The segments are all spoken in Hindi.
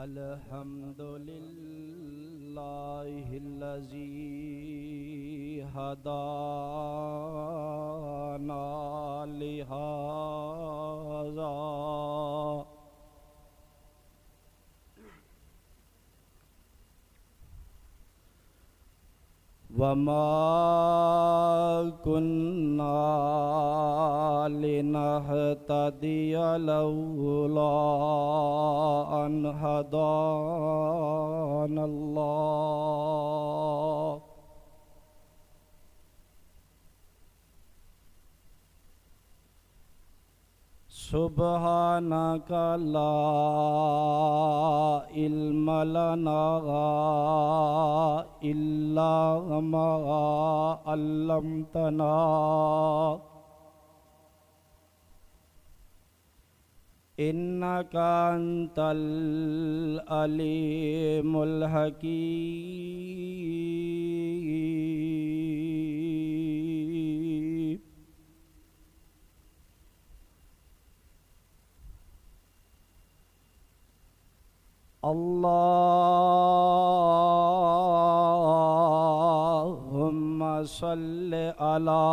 अल्हम्दुलिल्लाहिल्लज़ी हदाना लिहाज़ा वमा कुन्ना लिनहतदिया लौला अन हदानल्लाह। सुब्हानका ला इल्म लना इल्ला मा अल्लमतना इन्नका अंतल अलीमुल हकीम। अल्लाहुम्मा सल्लि अला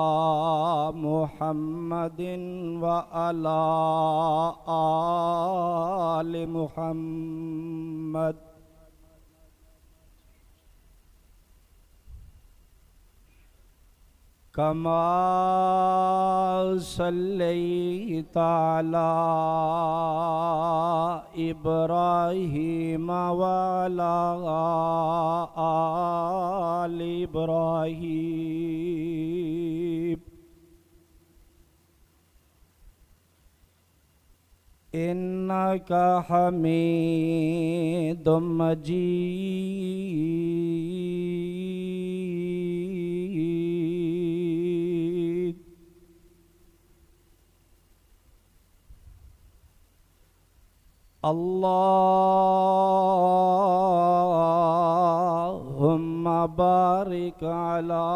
मुहम्मदिन व अला आलि मुहम्मद कमा सल्लैता अला इब्राहीम व अला आलि इब्राहीम इन्नका हमीदुम मजीद। अल्लाहुम्मा बारिक अला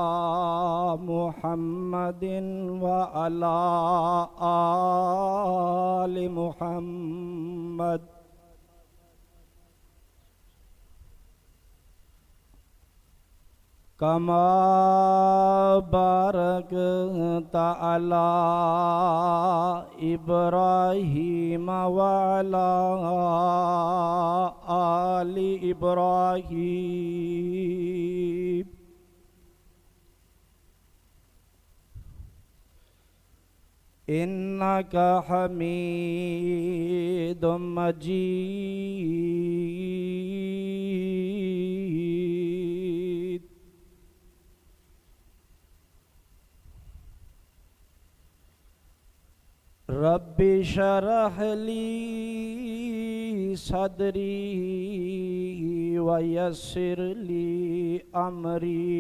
मुहम्मदिन व अला आलि मुहम्मद कमा बारकता अला इब्राहीम व अला आलि इब्राहीम इन्नका हमीदुम मजीद। रब्बि शरह ली सदरी व यस्सिर ली अमरी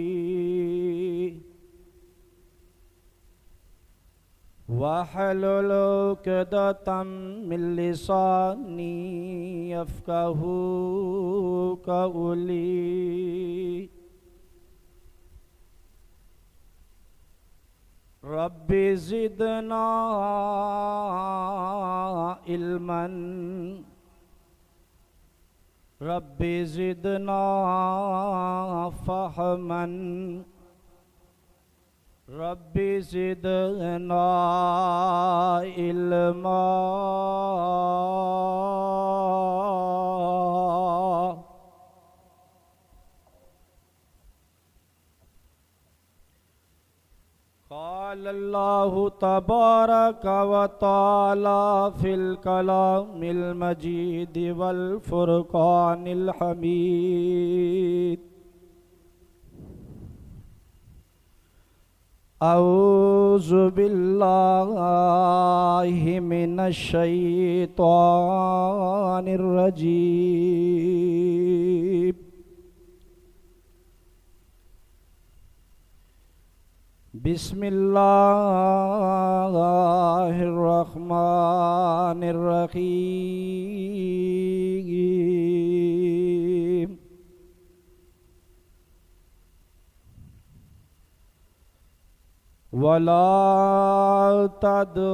वहलुल उक़दतम मिन लिसानी यफ़क़हू क़ौली। Rabbi ज़िदना इल्मन rabbi ज़िदना फ़हमन rabbi ज़िदना इल्मा। क़ाल अल्लाहु तबारक व तआला फ़िल कलामिल मजीद वल फ़ुरक़ानिल हमीद। औज़ु बिल्लाहि मिनश शैतानिर रजीम। बिस्मिल्लाहिर रहमानिर रहीम। वला तदउ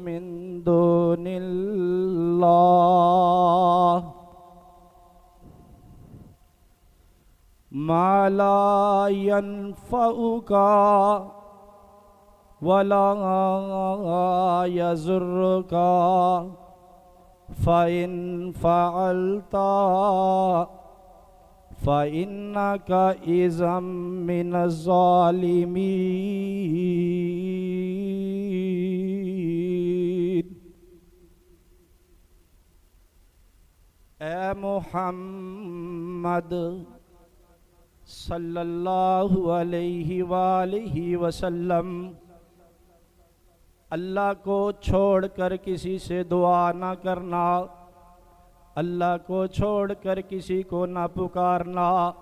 मिन दुनिल्लाह मा ला यनफउका वला यज़ुर्रुका फ़इन फ़अल्ता फ़इन्नका इज़म मिनज़्ज़ालिमीन। ए मुहम्मद सल्लल्लाहु अलैहि वालिहि वसल्लम, अल्लाह को छोड़कर किसी से दुआ ना करना, अल्लाह को छोड़कर किसी को ना पुकारना।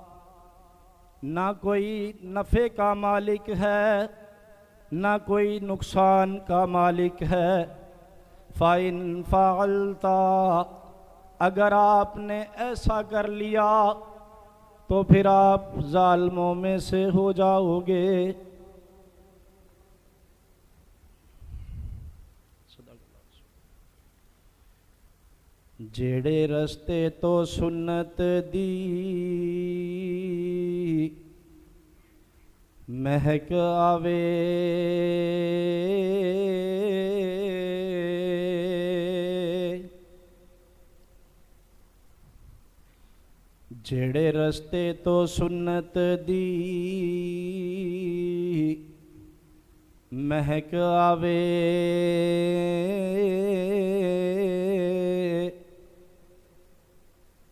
ना कोई नफ़े का मालिक है, ना कोई नुकसान का मालिक है। फ़ाइन फ़अल्ता, अगर आपने ऐसा कर लिया तो फिर आप ज़ालिमों में से हो जाओगे। जेड़े रस्ते तो सुन्नत दी महक आवे, जेड़े रस्ते तो सुन्नत दी महक आवे,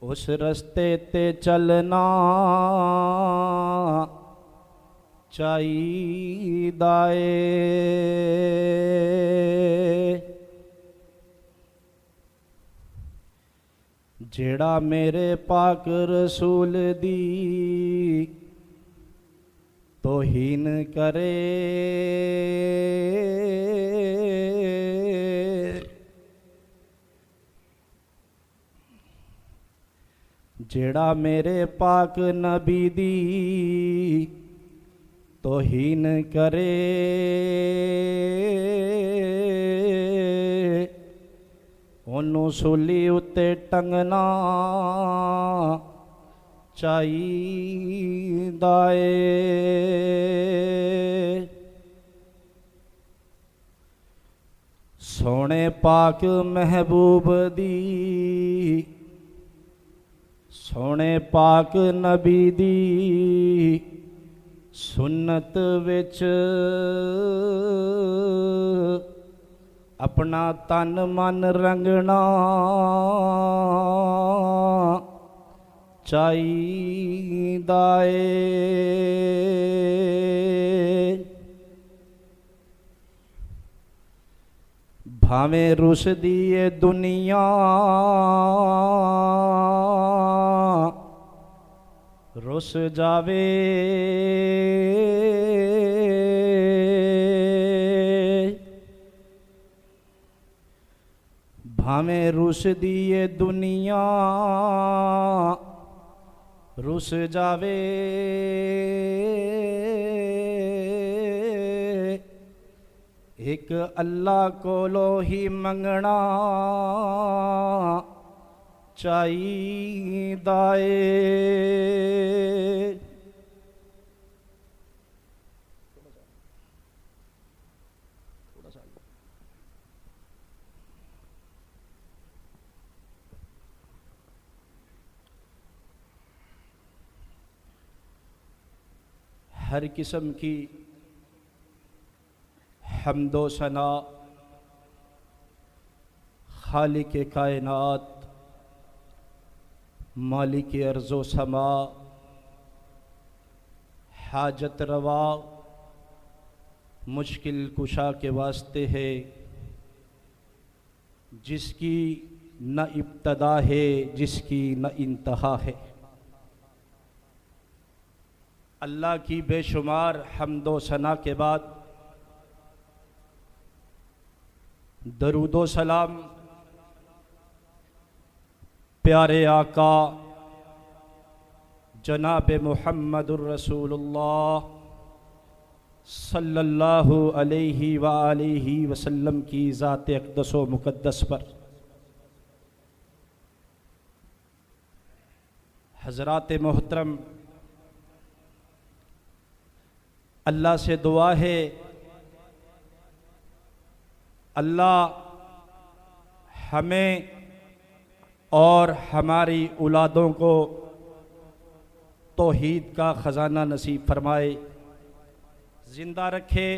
उस रस्ते ते चलना चाहिदा ए। जेड़ा मेरे पाक रसूल दी तौहीन करे, जेड़ा मेरे पाक नबी दी तौहीन करे, ओनू सूली उत्ते टंगना चाहिदा ए। सोने पाक महबूब दी, सोने पाक नबी दी सुन्नत विच अपना तन मन रंगना चाहिदा ए। भावें रुस दी ए दुनिया, रुस जावे, भावें रुस दी ए दुनिया रुस जावे, एक अल्लाह कोलो ही मंगना चाहिदा ए। हर किस्म की हम्दो सना खालिक कायनात, मालिक अर्ज़ो समा, हाजत रवा, मुश्किल कुशा के वास्ते है, जिसकी न इब्तदा है, जिसकी न इंतहा है। अल्लाह की बेशुमार हम्दो सना के बाद दरूदो सलाम प्यारे आका जनाब मुहम्मदुर रसूलुल्लाह सल्लल्लाहु अलैहि व आलिहि वसल्लम की ज़ात अक़दस व मुक़द्दस पर हज़रात मोहतरम, अल्लाह से दुआ है अल्लाह हमें और हमारी औलादों को तौहीद का ख़जाना नसीब फरमाए, ज़िंदा रखे,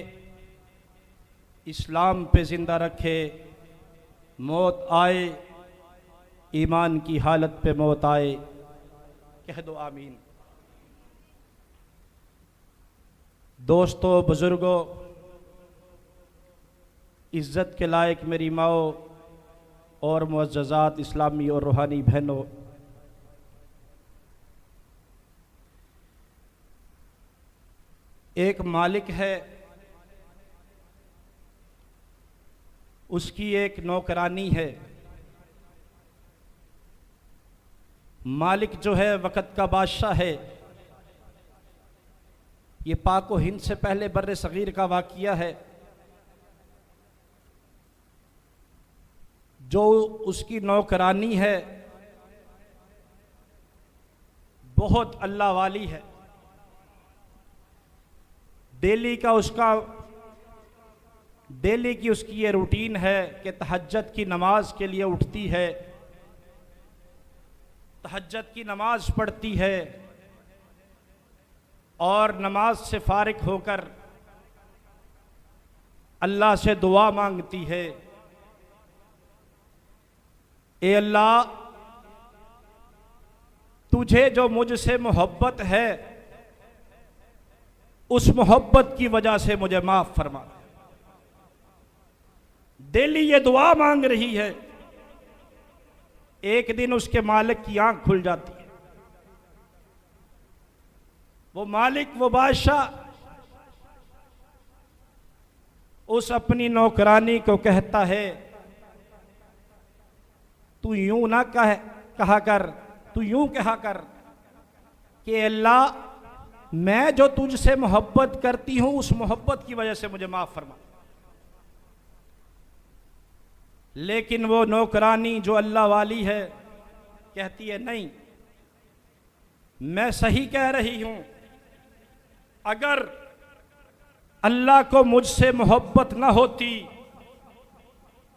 इस्लाम पे ज़िंदा रखे, मौत आए ईमान की हालत पे मौत आए, कह दो आमीन। दोस्तों, बुज़ुर्गों, इज़्ज़त के लायक मेरी माओ और मुअज़्ज़ज़ात इस्लामी और रूहानी बहनों, एक मालिक है, उसकी एक नौकरानी है। मालिक जो है वक़्त का बादशाह है। ये पाक व हिंद से पहले बर्रे सगीर का वाक़िया है। जो उसकी नौकरानी है बहुत अल्लाह वाली है। डेली की उसकी ये रूटीन है कि तहज्जुद की नमाज के लिए उठती है, तहज्जुद की नमाज पढ़ती है और नमाज से फारिग होकर अल्लाह से दुआ मांगती है, ए अल्लाह, तुझे जो मुझसे मोहब्बत है उस मोहब्बत की वजह से मुझे माफ फरमा। डेली ये दुआ मांग रही है। एक दिन उसके मालिक की आंख खुल जाती है। वो मालिक, वो बादशाह उस अपनी नौकरानी को कहता है, तू यूं ना कहा कर, तू यूं कहा कर कि अल्लाह, मैं जो तुझसे मोहब्बत करती हूं उस मोहब्बत की वजह से मुझे माफ फरमा। लेकिन वो नौकरानी जो अल्लाह वाली है कहती है, नहीं, मैं सही कह रही हूं। अगर अल्लाह को मुझसे मोहब्बत ना होती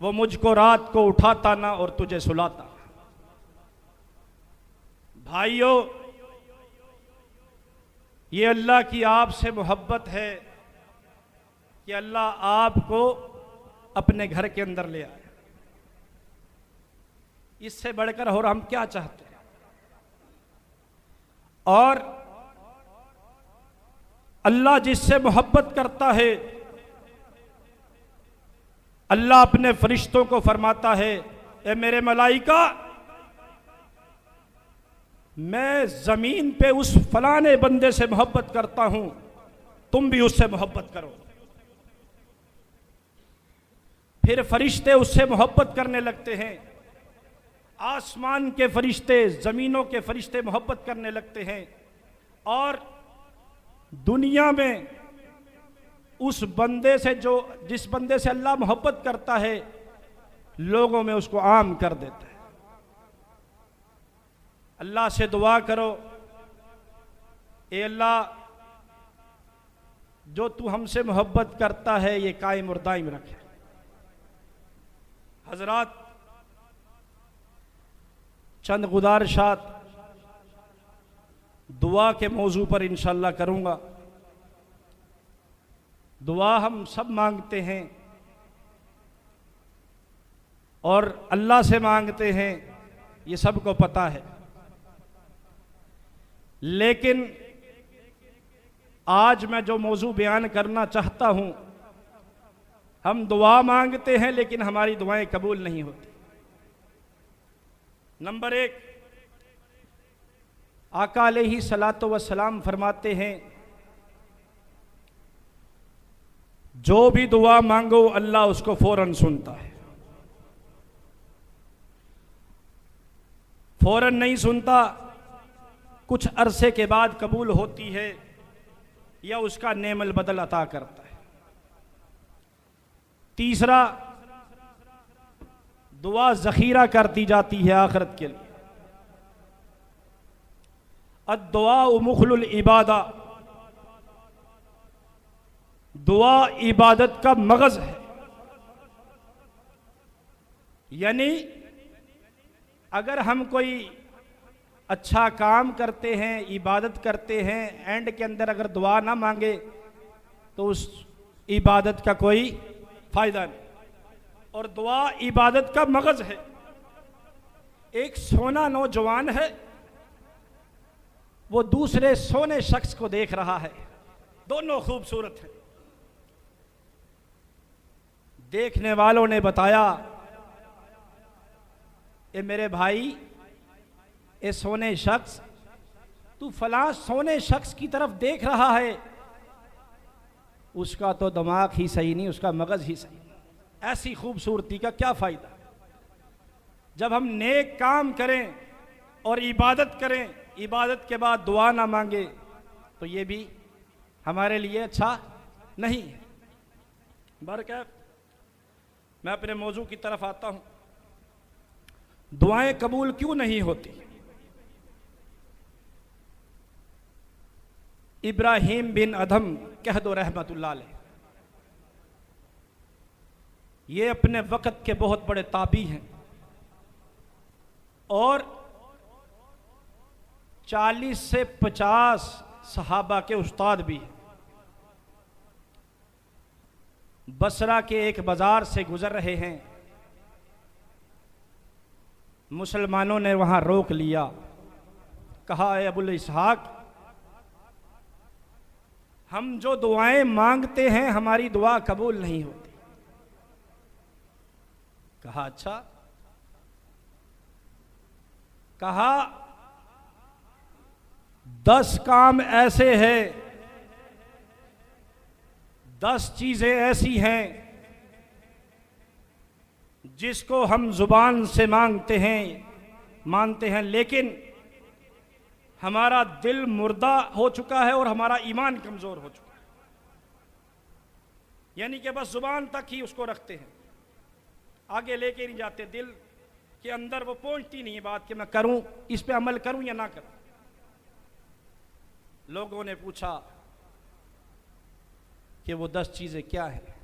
वो मुझको रात को उठाता ना और तुझे सुलाता। भाइयों, ये अल्लाह की आपसे मोहब्बत है कि अल्लाह आपको अपने घर के अंदर ले आए। इससे बढ़कर और हम क्या चाहते हैं? और अल्लाह जिससे मोहब्बत करता है, अल्लाह अपने फरिश्तों को फरमाता है, ए मेरे मलाइका, मैं जमीन पे उस फलाने बंदे से मोहब्बत करता हूं, तुम भी उससे मोहब्बत करो। फिर फरिश्ते उससे मोहब्बत करने लगते हैं। आसमान के फरिश्ते, जमीनों के फरिश्ते मोहब्बत करने लगते हैं। और दुनिया में उस बंदे से जिस बंदे से अल्लाह मोहब्बत करता है, लोगों में उसको आम कर देता है। अल्लाह से दुआ करो, ए अल्लाह, जो तू हमसे मोहब्बत करता है ये कायम और दायम रखे। हजरात, चंद गुजारिशात दुआ के मौजू पर इंशाअल्लाह करूंगा। दुआ हम सब मांगते हैं और अल्लाह से मांगते हैं, ये सबको पता है। लेकिन आज मैं जो मौजू बयान करना चाहता हूं, हम दुआ मांगते हैं लेकिन हमारी दुआएं कबूल नहीं होती। नंबर एक, आका अलैहि सलातो व सलाम फरमाते हैं, जो भी दुआ मांगो अल्लाह उसको फौरन सुनता है। फौरन नहीं सुनता, कुछ अरसे के बाद कबूल होती है। या उसका नेमल बदल अता करता है। तीसरा, दुआ ज़ख़ीरा कर दी जाती है आखिरत के लिए। अद्दुआ मुखलुल इबादा, दुआ इबादत का मगज़ है। यानी अगर हम कोई अच्छा काम करते हैं, इबादत करते हैं, एंड के अंदर अगर दुआ ना मांगे तो उस इबादत का कोई फायदा नहीं। और दुआ इबादत का मगज़ है। एक सोना नौजवान है, वो दूसरे सोने शख्स को देख रहा है, दोनों खूबसूरत हैं। देखने वालों ने बताया, ए मेरे भाई, ए सोने शख्स, तू फलां सोने शख्स की तरफ देख रहा है, उसका तो दिमाग ही सही नहीं, उसका मगज़ ही सही नहीं। ऐसी खूबसूरती का क्या फ़ायदा। जब हम नेक काम करें और इबादत करें, इबादत के बाद दुआ ना मांगे, तो ये भी हमारे लिए अच्छा नहीं है। बरकैफ मैं अपने मौजू की तरफ आता हूँ। दुआएं कबूल क्यों नहीं होती? इब्राहीम बिन अदहम कह दो रहमतुल्लाह अलैह, ये अपने वक़्त के बहुत बड़े ताबी हैं और 40 से 50 सहाबा के उस्ताद भी हैं। बसरा के एक बाजार से गुजर रहे हैं, मुसलमानों ने वहां रोक लिया। कहा, ए अबुल इसहाक, हम जो दुआएं मांगते हैं हमारी दुआ कबूल नहीं होती। कहा, अच्छा। कहा, 10 काम ऐसे हैं, 10 चीजें ऐसी हैं जिसको हम जुबान से मांगते हैं, लेकिन हमारा दिल मुर्दा हो चुका है और हमारा ईमान कमजोर हो चुका है। यानी कि बस जुबान तक ही उसको रखते हैं, आगे लेके नहीं जाते। दिल के अंदर वो पहुंचती नहीं है बात कि मैं करूं, इस पे अमल करूं या ना करूं। लोगों ने पूछा कि वो 10 चीजें क्या हैं।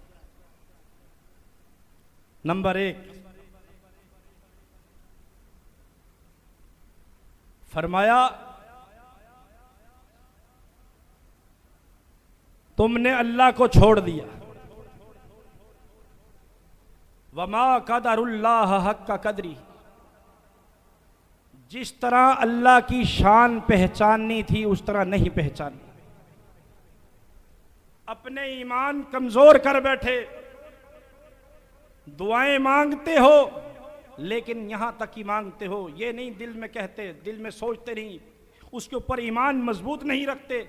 नंबर 1, फरमाया, तुमने अल्लाह को छोड़ दिया। वमा कदरुल्लाह हक्का कदरी, जिस तरह अल्लाह की शान पहचाननी थी उस तरह नहीं पहचानी। अपने ईमान कमजोर कर बैठे, दुआएं मांगते हो लेकिन यहां तक ही मांगते हो, ये नहीं दिल में कहते, दिल में सोचते नहीं, उसके ऊपर ईमान मजबूत नहीं रखते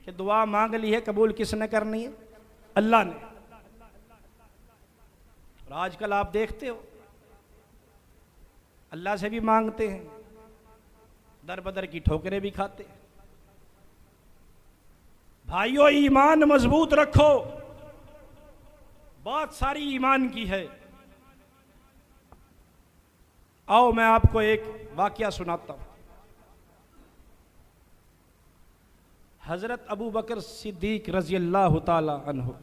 कि दुआ मांग ली है, कबूल किसने करनी है? अल्लाह ने। और आजकल आप देखते हो अल्लाह से भी मांगते हैं, दर बदर की ठोकरें भी खाते हैं। भाइयों, ईमान मजबूत रखो, बात सारी ईमान की है। आओ मैं आपको एक वाकया सुनाता हूं। हजरत अबू बकर सिद्दीक रजी अल्लाह ताला अन्हु,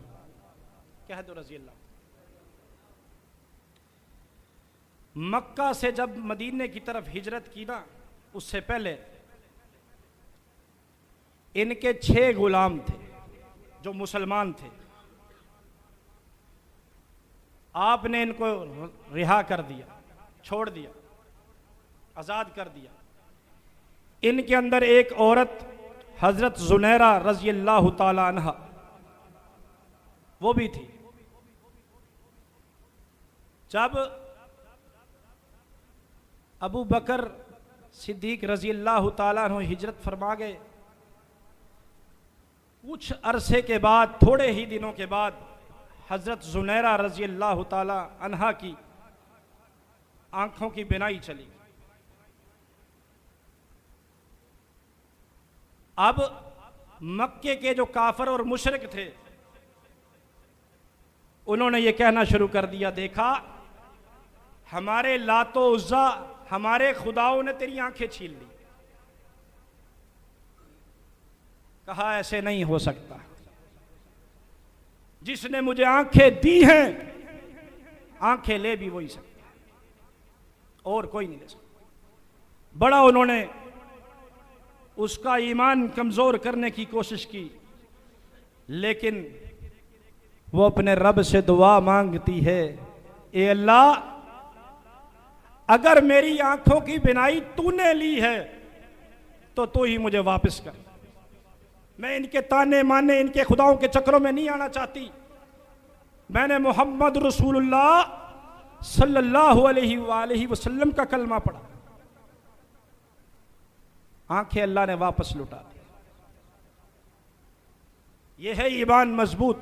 कह दो रजी अल्लाह, मक्का से जब मदीने की तरफ हिजरत की ना, उससे पहले इनके 6 गुलाम थे जो मुसलमान थे। आपने इनको रिहा कर दिया, छोड़ दिया, आजाद कर दिया। इनके अंदर एक औरत हजरत जुनैरा रजी अल्लाह ताला अन्हा, वो भी थी। जब अबू बकर सिद्दीक रजी अल्लाह ताला अन्हु हिजरत फरमा गए, कुछ अरसे के बाद, थोड़े ही दिनों के बाद, हजरत जुनैरा रजी अल्लाह ताला अन्हा की आंखों की बिनाई चली। अब मक्के के जो काफर और मुशरिक थे, उन्होंने ये कहना शुरू कर दिया, देखा हमारे लातो उज्जा, हमारे खुदाओं ने तेरी आंखें छीन ली। कहा ऐसे नहीं हो सकता, जिसने मुझे आंखें दी हैं आंखें ले भी वही सकता है, और कोई नहीं ले सकता। बड़ा उन्होंने उसका ईमान कमजोर करने की कोशिश की, लेकिन वो अपने रब से दुआ मांगती है, ए अल्लाह, अगर मेरी आंखों की बिनाई तूने ली है तो तू ही मुझे वापस कर। मैं इनके ताने माने, इनके खुदाओं के चक्रों में नहीं आना चाहती। मैंने मोहम्मद रसूलुल्लाह सल्लल्लाहु अलैहि वसल्लम का कलमा पढ़ा। आंखें अल्लाह ने वापस लुटा दी। यह है ईमान मजबूत।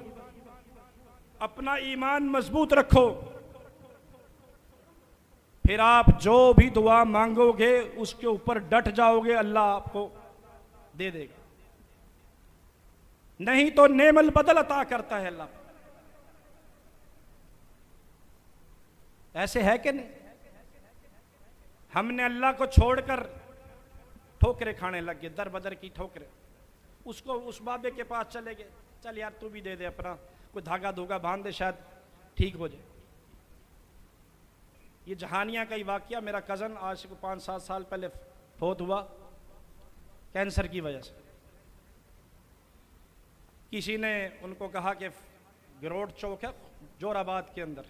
अपना ईमान मजबूत रखो, फिर आप जो भी दुआ मांगोगे उसके ऊपर डट जाओगे, अल्लाह आपको दे देगा। नहीं तो नेमल बदल अता करता है अल्लाह। ऐसे है कि नहीं? हमने अल्लाह को छोड़कर ठोकरे खाने लग गए, दर बदर की ठोकरे। उसको उस बाबे के पास चले गए, चल यार तू भी दे दे, अपना कोई धागा धोगा बांध दे, शायद ठीक हो जाए। ये जहानिया का ही वाकया, मेरा कज़न आज से 5-7 साल पहले फौत हुआ कैंसर की वजह से। किसी ने उनको कहा कि गिरोड चौक है जोराबाद के अंदर,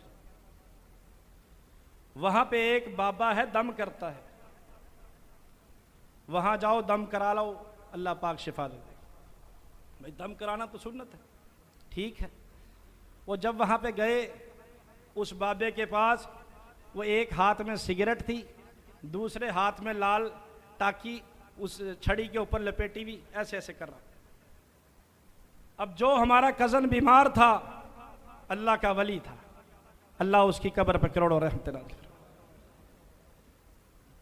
वहां पे एक बाबा है दम करता है, वहां जाओ दम करा लो, अल्लाह पाक शिफा दे देगा। भाई दम कराना तो सुन्नत है, ठीक है। वो जब वहां पे गए उस बाबे के पास, वो एक हाथ में सिगरेट थी, दूसरे हाथ में लाल टाकी उस छड़ी के ऊपर लपेटी हुई, ऐसे ऐसे कर रहा। अब जो हमारा कज़न बीमार था, अल्लाह का वली था, अल्लाह उसकी कब्र पर करोड़ों रहमत नाज़िल।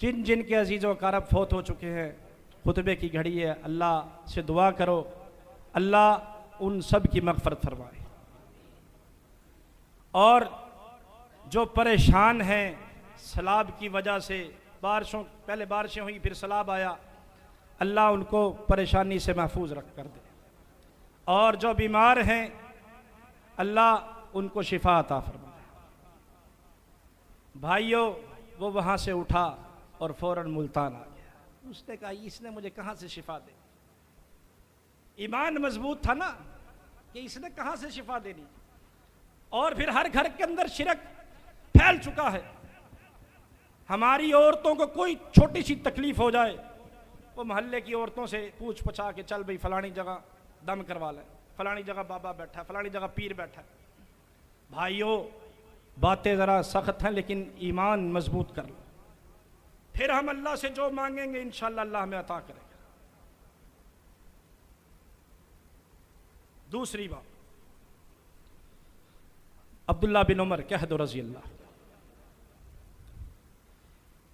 जिन जिन के अजीज़ों कारब फौत हो चुके हैं, खुतबे की घड़ी है, अल्लाह से दुआ करो, अल्लाह उन सब की मग़फ़रत फरमाए। और जो परेशान हैं सैलाब की वजह से, बारिशों पहले बारिशें हुई फिर सैलाब आया, अल्लाह उनको परेशानी से महफूज रख कर दे। और जो बीमार हैं अल्लाह उनको शिफा अता फरमाए। भाइयों, वो वहाँ से उठा और फौरन मुल्तान आ गया। उसने कहा इसने मुझे कहाँ से शिफा दे। ईमान मजबूत था ना कि इसने कहाँ से शिफा देनी। और फिर हर घर के अंदर शिरक फैल चुका है। हमारी औरतों को कोई छोटी सी तकलीफ हो जाए, वो मोहल्ले की औरतों से पूछ पछा के, चल भाई फलानी जगह दम करवा लें, फलानी जगह बाबा बैठा है, फलानी जगह पीर बैठा है। भाइयों, बातें ज़रा सख्त हैं, लेकिन ईमान मजबूत कर लो, फिर हम अल्लाह से जो मांगेंगे इंशाअल्लाह अल्लाह हमें अता करेगा। दूसरी बात, अब्दुल्ला बिन उमर कह दो रज़ी अल्लाह,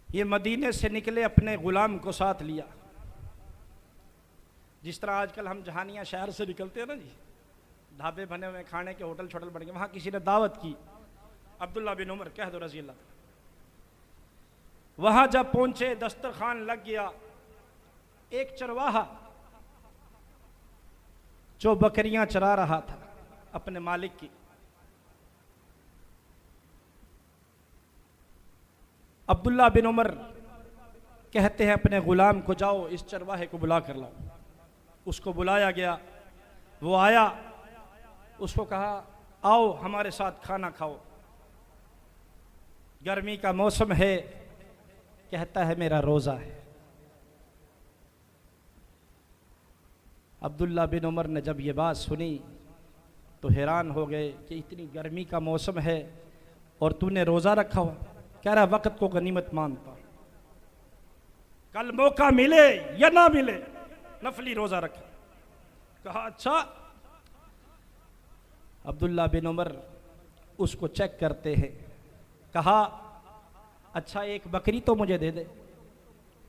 ये मदीने से निकले, अपने गुलाम को साथ लिया। जिस तरह आजकल हम जहानिया शहर से निकलते हैं ना जी, ढाबे बने हुए, खाने के होटल छोटल बन गए, वहाँ किसी ने दावत की। अब्दुल्ला बिन उमर कह दो रज़ी अल्लाह, वहाँ जब पहुँचे, दस्तरखान लग गया। एक चरवाहा जो बकरियां चरा रहा था अपने मालिक की, अब्दुल्ला बिन उमर कहते हैं अपने गुलाम को, जाओ इस चरवाहे को बुला कर लाओ। उसको बुलाया गया, वो आया, उसको कहा आओ हमारे साथ खाना खाओ, गर्मी का मौसम है। कहता है मेरा रोज़ा है। अब्दुल्ला बिन उमर ने जब ये बात सुनी तो हैरान हो गए कि इतनी गर्मी का मौसम है और तूने रोज़ा रखा हुआ। कह रहा वक्त को गनीमत मानता, कल मौका मिले या ना मिले नफली रोज़ा रखा। कहा अच्छा। अब्दुल्ला बिन उमर उसको चेक करते हैं। कहा अच्छा एक बकरी तो मुझे दे दे,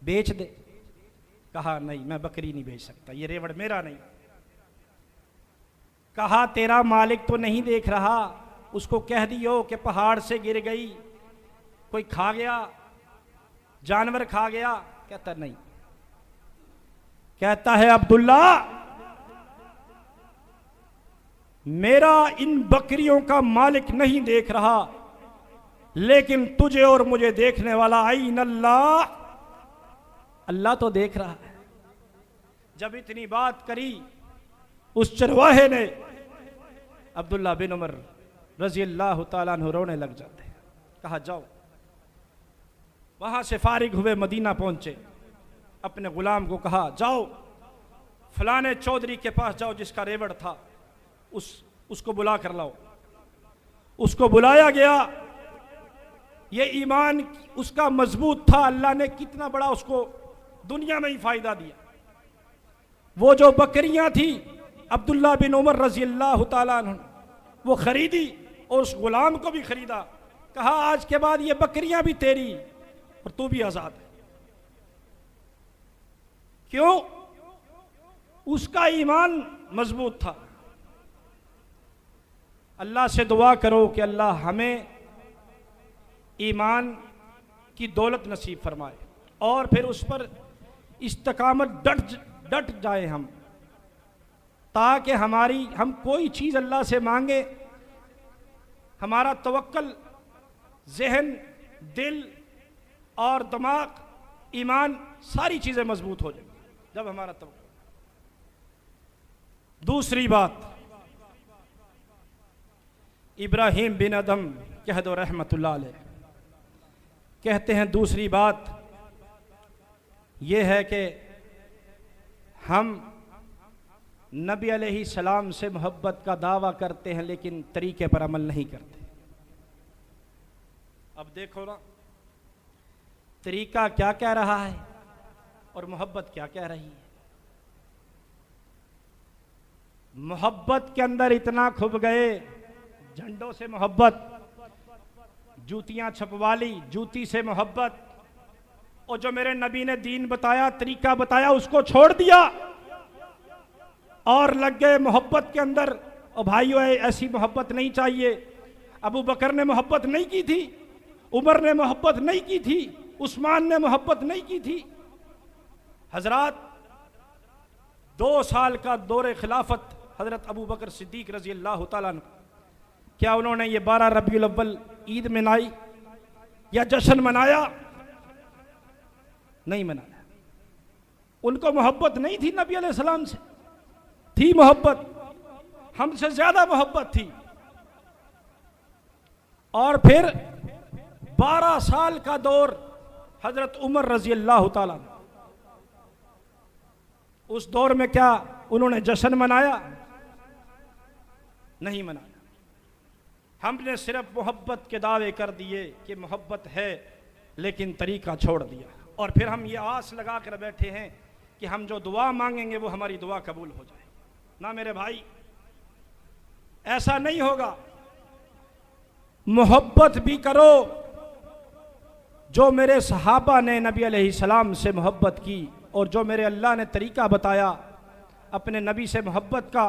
बेच दे। कहा नहीं, मैं बकरी नहीं बेच सकता, ये रेवड़ मेरा नहीं। कहा तेरा मालिक तो नहीं देख रहा, उसको कह दियो कि पहाड़ से गिर गई, कोई खा गया, जानवर खा गया। कहता नहीं। कहता है अब्दुल्ला, मेरा इन बकरियों का मालिक नहीं देख रहा, लेकिन तुझे और मुझे देखने वाला आईन अल्लाह, अल्लाह तो देख रहा है। जब इतनी बात करी उस चरवाहे ने, अब्दुल्ला बिन उमर रजी अल्लाह तआला अन्हु रोने लग जाते हैं। कहा जाओ। वहां से फारिग हुए मदीना पहुंचे, अपने गुलाम को कहा जाओ फलाने चौधरी के पास जाओ जिसका रेवड़ था, उसको बुला कर लाओ। उसको बुलाया गया। ये ईमान उसका मजबूत था, अल्लाह ने कितना बड़ा उसको दुनिया में ही फायदा दिया। वो जो बकरियां थी अब्दुल्ला बिन उमर रजी अल्लाह तआला अन्हु वो खरीदी और उस गुलाम को भी खरीदा। कहा आज के बाद ये बकरियां भी तेरी और तू भी आजाद है। क्यों? उसका ईमान मजबूत था। अल्लाह से दुआ करो कि अल्लाह हमें ईमान की दौलत नसीब फरमाए और फिर उस पर इस्तकामत डट जाए हम, ताकि हम कोई चीज़ अल्लाह से मांगे, हमारा तवक्कल, जहन, दिल और दिमाग, ईमान, सारी चीज़ें मजबूत हो जाए जब हमारा तवक्कुल। दूसरी बात, इब्राहिम बिन अदम कह दो रहमतुल्लाह अलैह कहते हैं, दूसरी बात यह है कि हम नबी अलैहि सलाम से मोहब्बत का दावा करते हैं लेकिन तरीके पर अमल नहीं करते। अब देखो ना, तरीका क्या कह रहा है और मोहब्बत क्या कह रही है। मोहब्बत के अंदर इतना खुब गए, झंडों से मोहब्बत, जूतियां छपवा ली, जूती से मोहब्बत, और जो मेरे नबी ने दीन बताया, तरीका बताया, उसको छोड़ दिया और लग गए मोहब्बत के अंदर। और भाइयों, ऐसी मोहब्बत नहीं चाहिए। अबू बकर ने मोहब्बत नहीं की थी, उमर ने मोहब्बत नहीं की थी, उस्मान ने मोहब्बत नहीं की थी। हजरात, 2 साल का दौरे खिलाफत हजरत अबू बकर सिद्दीक रजी अल्लाह तआला अन्हु, क्या उन्होंने ये 12 रबीउल अव्वल ईद मनाई या जश्न मनाया? नहीं मनाया। उनको मोहब्बत नहीं थी नबी अलैहि सलाम से? थी मोहब्बत, हमसे ज्यादा मोहब्बत थी। और फिर 12 साल का दौर हजरत उमर रजी अल्लाह तआला, उस दौर में क्या उन्होंने जश्न मनाया? नहीं मनाया। हमने सिर्फ मोहब्बत के दावे कर दिए कि मोहब्बत है, लेकिन तरीका छोड़ दिया। और फिर हम ये आस लगा कर बैठे हैं कि हम जो दुआ मांगेंगे वो हमारी दुआ कबूल हो जाए। ना मेरे भाई, ऐसा नहीं होगा। मोहब्बत भी करो जो मेरे सहाबा ने नबी अलैहि सलाम से मोहब्बत की, और जो मेरे अल्लाह ने तरीका बताया अपने नबी से मोहब्बत का।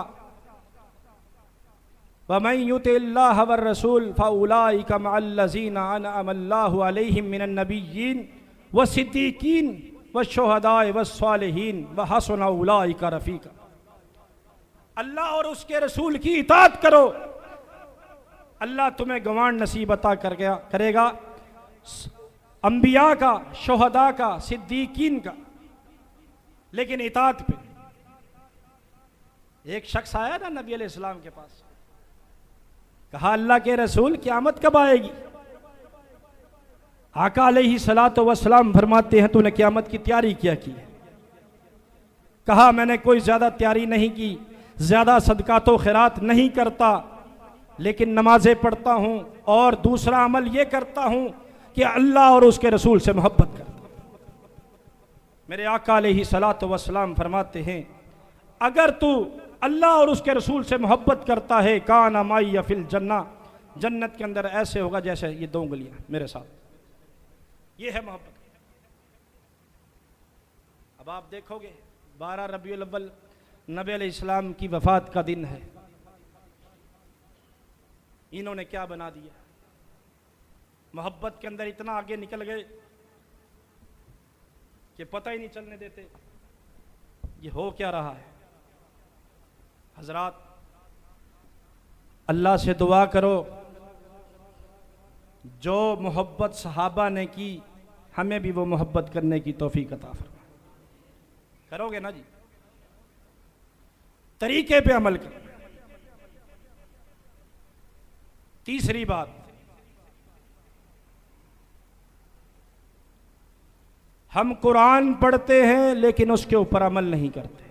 वमन युतिल्लाह वर रसूल फउलाइका मअल्लज़ीना अनअमल्लाहु अलैहिम मिनन नबिय्यीन वस्सिद्दीकीन वश्शुहदाए वस्सालिहीन व हसुन उलाइका रफीका। अल्लाह और उसके रसूल की इताअत करो, अल्लाह तुम्हें गवान नसीब अता करेगा, अंबिया का, शुहदा का, सिद्दीकीन का। लेकिन इताअत पे एक शख्स आया ना नबी अलैहिस्सलाम के पास, कहा अल्लाह के रसूल क़यामत कब आएगी? आका अलैहिस्सलातु वस्सलाम फरमाते हैं, तूने क़यामत की तैयारी क्या की है? कहा मैंने कोई ज्यादा तैयारी नहीं की, ज्यादा सदकातो खैरात नहीं करता, लेकिन नमाजें पढ़ता हूं और दूसरा अमल यह करता हूं कि अल्लाह और उसके रसूल से मोहब्बत करता। मेरे आका अलैहिस्सलातु वस्सलाम फरमाते हैं, अगर तू अल्लाह और उसके रसूल से मोहब्बत करता है, काना माई फिल जन्ना, जन्नत के अंदर ऐसे होगा जैसे ये 2 उंगलियां मेरे साथ। ये है मोहब्बत। अब आप देखोगे 12 रबीउल अव्वल नबी अलैहिस्सलाम की वफात का दिन है। इन्होंने क्या बना दिया। मोहब्बत के अंदर इतना आगे निकल गए कि पता ही नहीं चलने देते ये हो क्या रहा है। हजरात, अल्लाह से दुआ करो जो मोहब्बत सहाबा ने की हमें भी वो मोहब्बत करने की तौफीक अता फरमाए। करोगे ना जी? तरीके पे अमल करो। तीसरी बात, हम कुरान पढ़ते हैं लेकिन उसके ऊपर अमल नहीं करते।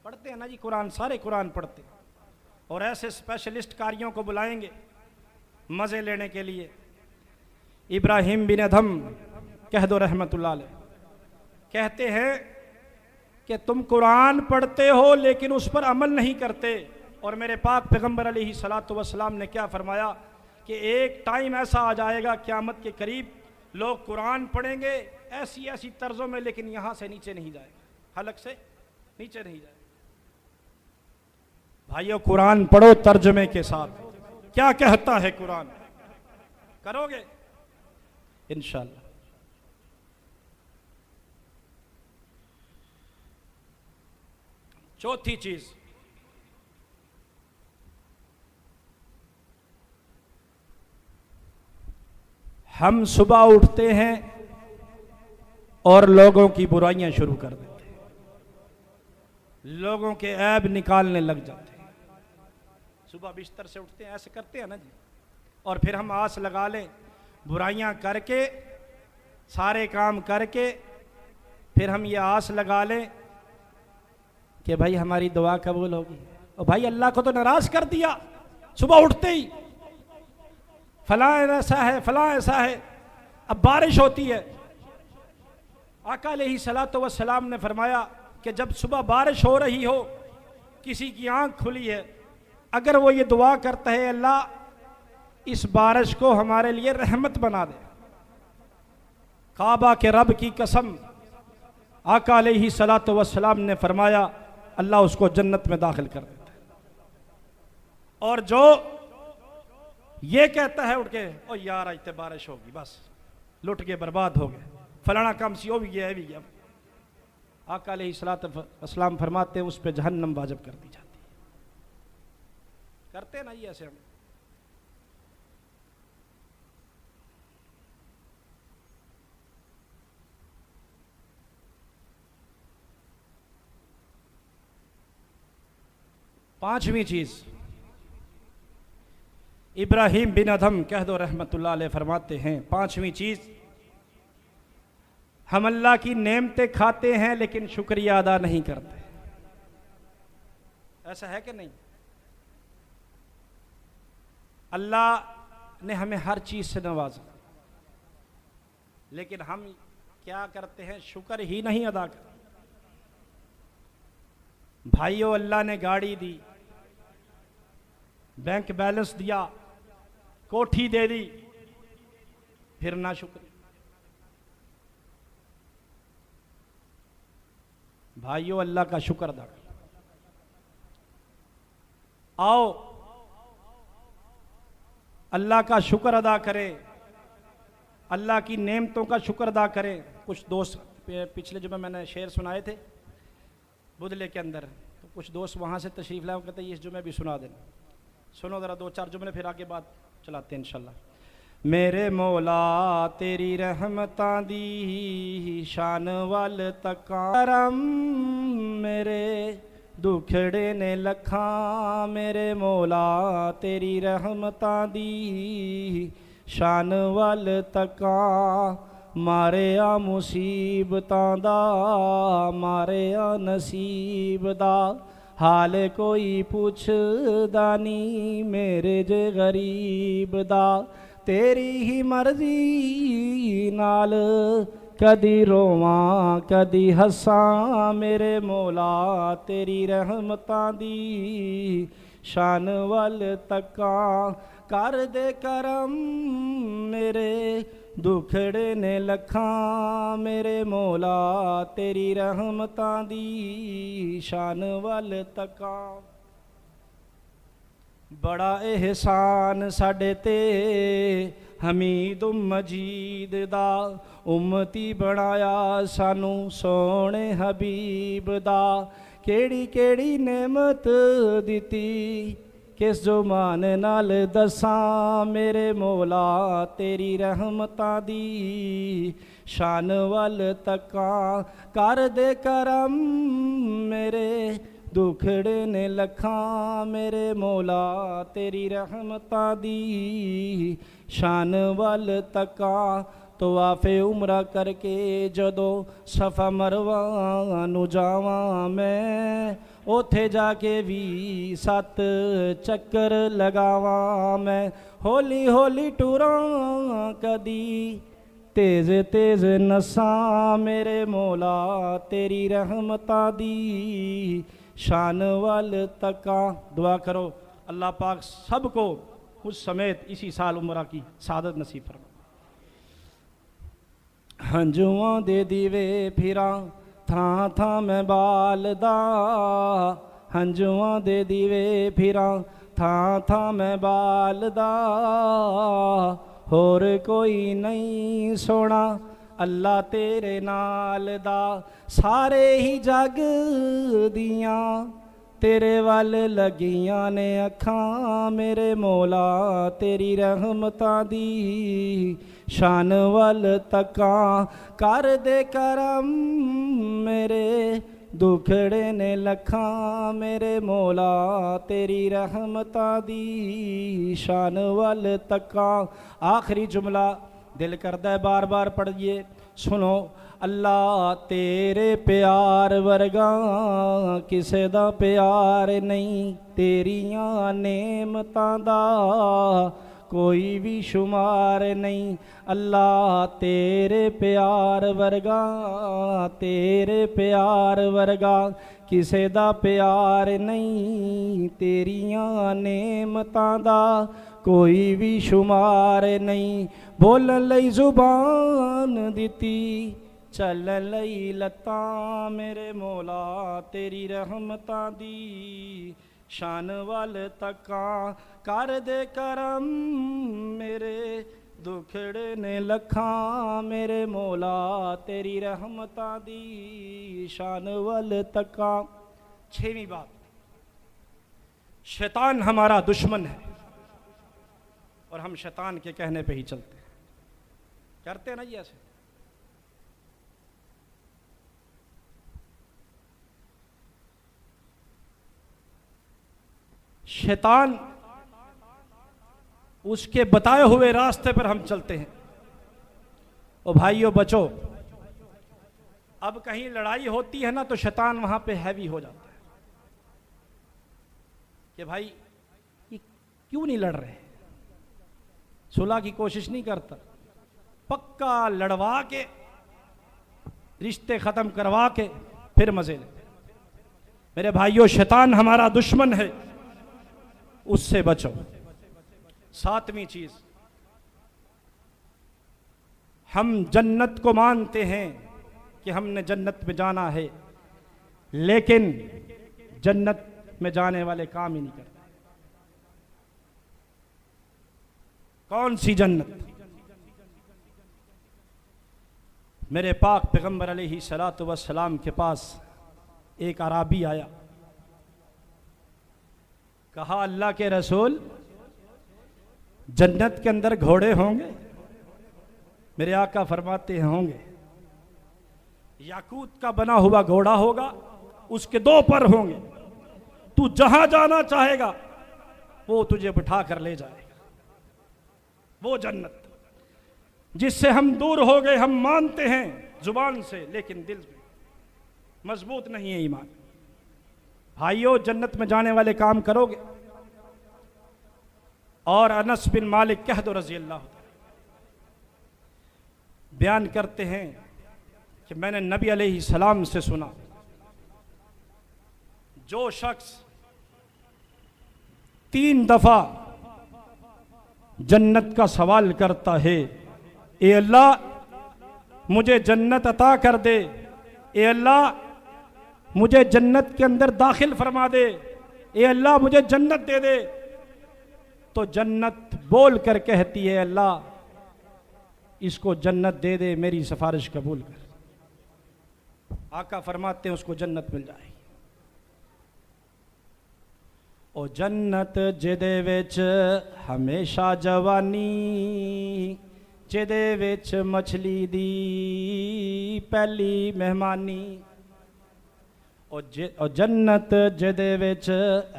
पढ़ते हैं ना जी कुरान, सारे कुरान पढ़ते हैं और ऐसे स्पेशलिस्ट कारियों को बुलाएंगे मज़े लेने के लिए। इब्राहिम बिन अदहम कह दो रहमतुल्लाह अलैह कहते हैं कि तुम कुरान पढ़ते हो लेकिन उस पर अमल नहीं करते। और मेरे पाक पैगम्बर अलैहिस्सलातु वस्सलाम ने क्या फरमाया कि एक टाइम ऐसा आ जाएगा क़यामत के करीब, लोग कुरान पढ़ेंगे ऐसी ऐसी तर्जों में लेकिन यहाँ से नीचे नहीं जाएगा, हलक से नीचे नहीं जाएगा। भाइयों, कुरान पढ़ो तर्जमे के साथ, क्या कहता है कुरान, करोगे इंशाअल्लाह। चौथी चीज, हम सुबह उठते हैं और लोगों की बुराइयां शुरू कर देते हैं, लोगों के ऐब निकालने लग जाते हैं। सुबह बिस्तर से उठते हैं, ऐसे करते हैं ना जी, और फिर हम आस लगा लें बुराइयां करके, सारे काम करके, फिर हम ये आस लगा लें कि भाई हमारी दुआ कबूल होगी। और भाई अल्लाह को तो नाराज कर दिया सुबह उठते ही, फलां ऐसा है, फलां ऐसा है। अब बारिश होती है, आका अलैहिस्सलातु वस्सलाम ने फरमाया कि जब सुबह बारिश हो रही हो, किसी की आंख खुली है, अगर वो ये दुआ करता है अल्लाह इस बारिश को हमारे लिए रहमत बना दे, काबा के रब की कसम, आका अलैहिस्सलातु वस्सलाम ने फरमाया अल्लाह उसको जन्नत में दाखिल कर देता है। और जो ये कहता है उठ के, ओ यार आज तो बारिश होगी, बस लुट के बर्बाद हो गए, फलाना काम सी हो भी गया, है भी गया, आका अलैहिस्सलातु वस्सलाम फरमाते हैं उस पर जहन्नम वाजिब कर दी जाती है। करते ना ये ऐसे हम। पांचवी चीज, इब्राहिम बिन अदहम कह दो रहमतुल्लाह अलैह फरमाते हैं, पांचवी चीज, हम अल्लाह की नेमतें खाते हैं लेकिन शुक्रिया अदा नहीं करते। ऐसा है कि नहीं? अल्लाह ने हमें हर चीज से नवाजा, लेकिन हम क्या करते हैं? शुक्र ही नहीं अदा करते। भाइयों, अल्लाह ने गाड़ी दी, बैंक बैलेंस दिया, कोठी दे दी, फिर ना शुक्र। भाइयों, अल्लाह का शुक्र अदा करो। आओ अल्लाह का शुक्र अदा करें, अल्लाह की नेमतों का शुक्र अदा करें। कुछ दोस्त पिछले जुमे मैंने शेर सुनाए थे बुधले के अंदर, तो कुछ दोस्त वहाँ से तशरीफ़ लाए, कहते हैं इस जुमे भी सुना देना। सुनो ज़रा दो चार जुमले, फिर आगे बात चलाते हैं इंशाल्लाह। मेरे मौला तेरी रहमतां दी शान वाल तकारम, मेरे दुखड़े ने लखां, मेरे मौला तेरी रहमतां दी शान वाल तकां, मारे आ मुसीबतां दा, मारे आ नसीब दा, हाल कोई पुछदा नी मेरे जे गरीब दा, तेरी ही मर्जी नाल कदी रोवां कदी हसां, मेरे मौला तेरी रहमतां दी शान वल तकां, कर दे करम मेरे दुखड़े ने लखां, मेरे मौला तेरी रहमतां दी शान वल तकां। बड़ा एहसान साडे ते हमीद मजीद दा, उम्मती बनाया सानू सोने हबीब दा। केड़ी केड़ी नेमत दिती किस जुबान नाल दसां मेरे मौला तेरी रहमतां दी। शान वल तकां कर दे करम मेरे दुखड़े ने लखां मेरे मौला तेरी रहमतां दी। शान वल तकां तवाफे उमरा करके जदों सफ़ा मरवा नू जावां मैं, उथे जाके भी 7 चक्कर लगावां मैं। होली होली टुरां कदी तेज़ तेज़ नसां मेरे मौला तेरी रहमतां दी। शान वल तकां। दुआ करो अल्लाह पाक सबको मुझ समेत इसी साल उम्रा की सादत नसीब फरमा। हंजुआं दे दीवे फिरां थां थां मैं बालदा, हंजुआं दे दीवे फिरां थां थां मैं बालदा। होर कोई नहीं सोना अल्लाह तेरे नाल दा, सारे ही जग दियां तेरे वल लगियां ने अखां मेरे मौला तेरी रहमतां दी। शान वल तकां कर दे करम मेरे दुखड़े ने लखां मेरे मौला तेरी रहमतां दी। शान वल तकां। आखिरी जुमला दिल करदा है बार बार पढ़िए, सुनो। अल्लाह तेरे प्यार वर्गा किसे दा प्यार नहीं, तेरियां नेमतां दा कोई भी शुमार नहीं। अल्लाह तेरे प्यार वर्गा, तेरे प्यार वर्गा किसे दा प्यार नहीं, तेरियां नेमतां दा कोई भी शुमार नहीं। बोलन लई जुबान दिती चलन लई लतां मेरे मौला तेरी रहमतां दी। शान वल तकां कर दे करम मेरे दुखड़े ने लखां मेरे मौला तेरी रहमतां दी। शान वल तकां। 6वीं बात, शैतान हमारा दुश्मन है और हम शैतान के कहने पे ही चलते हैं। करते हैं ना जी ऐसे। शैतान उसके बताए हुए रास्ते पर हम चलते हैं। ओ भाइयों बचो, अब कहीं लड़ाई होती है ना तो शैतान वहां पे हैवी हो जाता है कि भाई ये क्यों नहीं लड़ रहे, सुलह की कोशिश नहीं करता, पक्का लड़वा के रिश्ते खत्म करवा के फिर मजे ले। मेरे भाइयों शैतान हमारा दुश्मन है, उससे बचो। 7वीं चीज, हम जन्नत को मानते हैं कि हमने जन्नत में जाना है, लेकिन जन्नत में जाने वाले काम ही नहीं करते। कौन सी जन्नत? मेरे पाक पैगंबर अलैहिस्सलातु वस्सलाम के पास एक अराबी आया, कहा अल्लाह के रसूल जन्नत के अंदर घोड़े होंगे? मेरे आका फरमाते हैं होंगे। याकूत का बना हुआ घोड़ा होगा, उसके 2 पर होंगे, तू जहां जाना चाहेगा वो तुझे बिठा कर ले जाएगा। वो जन्नत जिससे हम दूर हो गए, हम मानते हैं जुबान से लेकिन दिल में मजबूत नहीं है ईमान। भाइयों जन्नत में जाने वाले काम करोगे। और अनस बिन मालिक कह दो रजी अल्लाह बयान करते हैं कि मैंने नबी अलैहिस्सलाम से सुना, जो शख्स 3 दफा जन्नत का सवाल करता है, ए अल्लाह मुझे जन्नत अता कर दे, ए अल्लाह मुझे जन्नत के अंदर दाखिल फरमा दे, ए अल्लाह मुझे जन्नत दे दे, तो जन्नत बोल कर कहती है अल्लाह इसको जन्नत दे दे, मेरी सिफारिश कबूल कर। आका फरमाते हैं उसको जन्नत मिल जाएगी। ओ जन्नत जिदे विच हमेशा जवानी, जिदे विच मछली दी पहली मेहमानी। और जन्नत जिदे विच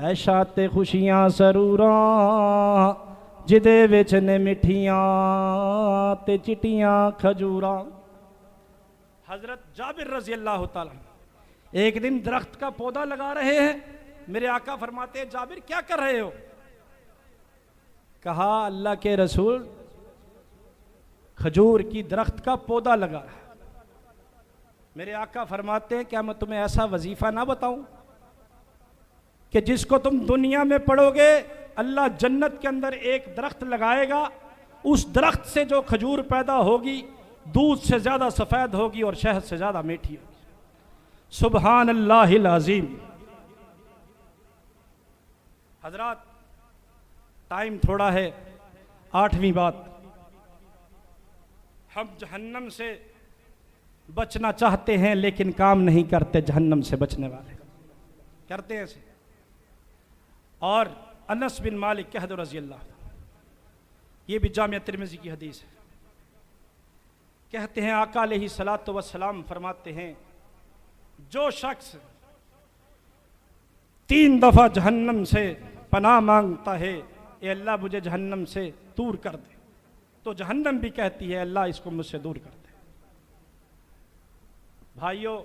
ऐशा ते खुशियां सरूरां, जिदे विच ने मिठियां ते चिटियां खजूरां। हजरत जाबिर रजी अल्लाह ताला एक दिन दरख्त का पौधा लगा रहे हैं। मेरे आका फरमाते हैं जाबिर क्या कर रहे हो? कहा अल्लाह के रसूल खजूर की दरख्त का पौधा लगा रहा है। मेरे आका फरमाते हैं क्या मैं तुम्हें ऐसा वजीफा ना बताऊं कि जिसको तुम दुनिया में पढ़ोगे अल्लाह जन्नत के अंदर एक दरख्त लगाएगा, उस दरख्त से जो खजूर पैदा होगी दूध से ज्यादा सफेद होगी और शहद से ज्यादा मीठी होगी। सुबहान अल्लाहिल अज़ीम। हजरात टाइम थोड़ा है, 8वीं बात, हम जहन्नम से बचना चाहते हैं लेकिन काम नहीं करते। जहन्नम से बचने वाले करते हैं ऐसे। और अनस बिन मालिक कह दो रजी अल्लाह, ये भी जामिया तिरमिज़ी की हदीस है, कहते हैं आका अलैहिस्सलातु वस्सलाम फरमाते हैं जो शख्स 3 दफा जहन्नम से पनाह मांगता है ए अल्लाह मुझे जहन्नम से दूर कर दे, तो जहन्नम भी कहती है अल्लाह इसको मुझसे दूर कर दे। भाइयों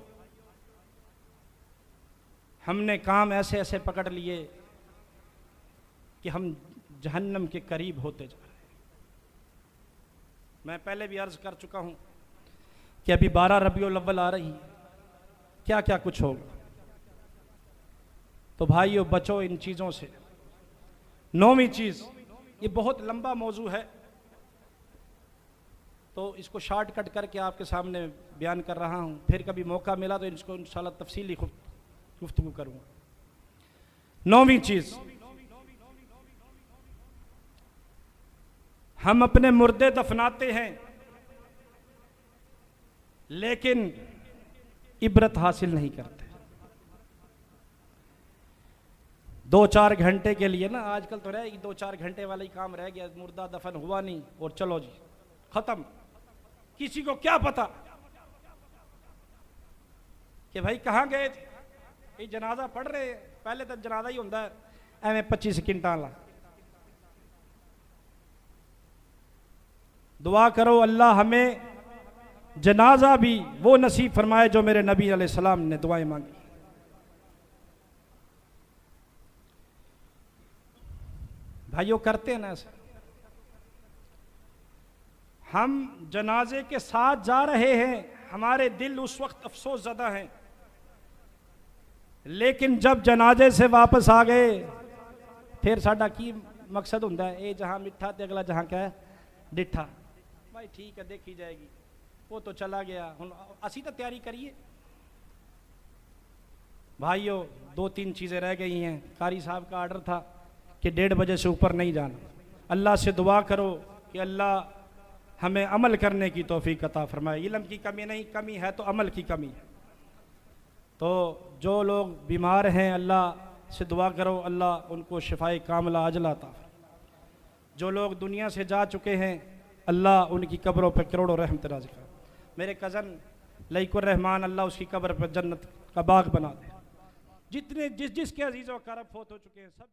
हमने काम ऐसे ऐसे पकड़ लिए कि हम जहन्नम के करीब होते जा रहे हैं। मैं पहले भी अर्ज कर चुका हूं कि अभी 12 रबीउल अव्वल आ रही है, क्या क्या कुछ होगा। तो भाइयों बचो इन चीज़ों से। 9वीं चीज़, ये बहुत लंबा मौजू है तो इसको शॉर्टकट करके आपके सामने बयान कर रहा हूँ। फिर कभी मौका मिला तो इसको इंशाल्लाह तफसीली गुफ्तगू करूँगा। 9वीं चीज़, हम अपने मुर्दे दफनाते हैं लेकिन इबरत हासिल नहीं करते। 2-4 घंटे के लिए ना, आजकल तो रहेगी 2-4 घंटे वाला ही काम रह गया, मुर्दा दफन हुआ नहीं और चलो जी खत्म। किसी को क्या पता कि भाई कहाँ गए थे, ये जनाजा पढ़ रहे हैं, पहले तो जनाजा ही होता है एवं 25 सेकंड वाला। दुआ करो अल्लाह हमें जनाजा भी वो नसीब फरमाए जो मेरे नबी अलैहिस्सलाम ने दुआएं मांगी। भाइयों करते हैं ना ऐसा। हम जनाजे के साथ जा रहे हैं, हमारे दिल उस वक्त अफसोस ज़दा हैं, लेकिन जब जनाजे से वापस आ गए फिर साडा की मकसद हुंदा है, ये जहां मिठा ते अगला जहां क्या है डिठा। भाई ठीक है देखी जाएगी, वो तो चला गया, हुण असी तो तैयारी करिए। भाइयों 2-3 चीज़ें रह गई हैं। कारी साहब का आर्डर था कि 1:30 बजे से ऊपर नहीं जाना। अल्लाह से दुआ करो कि अल्लाह हमें अमल करने की तौफीक अता फरमाए। इल्म की कमी नहीं, कमी है तो अमल की कमी है। तो जो लोग बीमार हैं अल्लाह से दुआ करो अल्लाह उनको शिफाए कामिला अजला अता फरमाए। जो लोग दुनिया से जा चुके हैं अल्लाह उनकी कब्रों पर करोड़ों रहमत नाज़िल करे। मेरे कज़न लईकुर रहमान अल्लाह उसकी कब्र पर जन्नत का बाग बना दे। जितने जिसके अजीज़ व करब फौत हो चुके हैं सब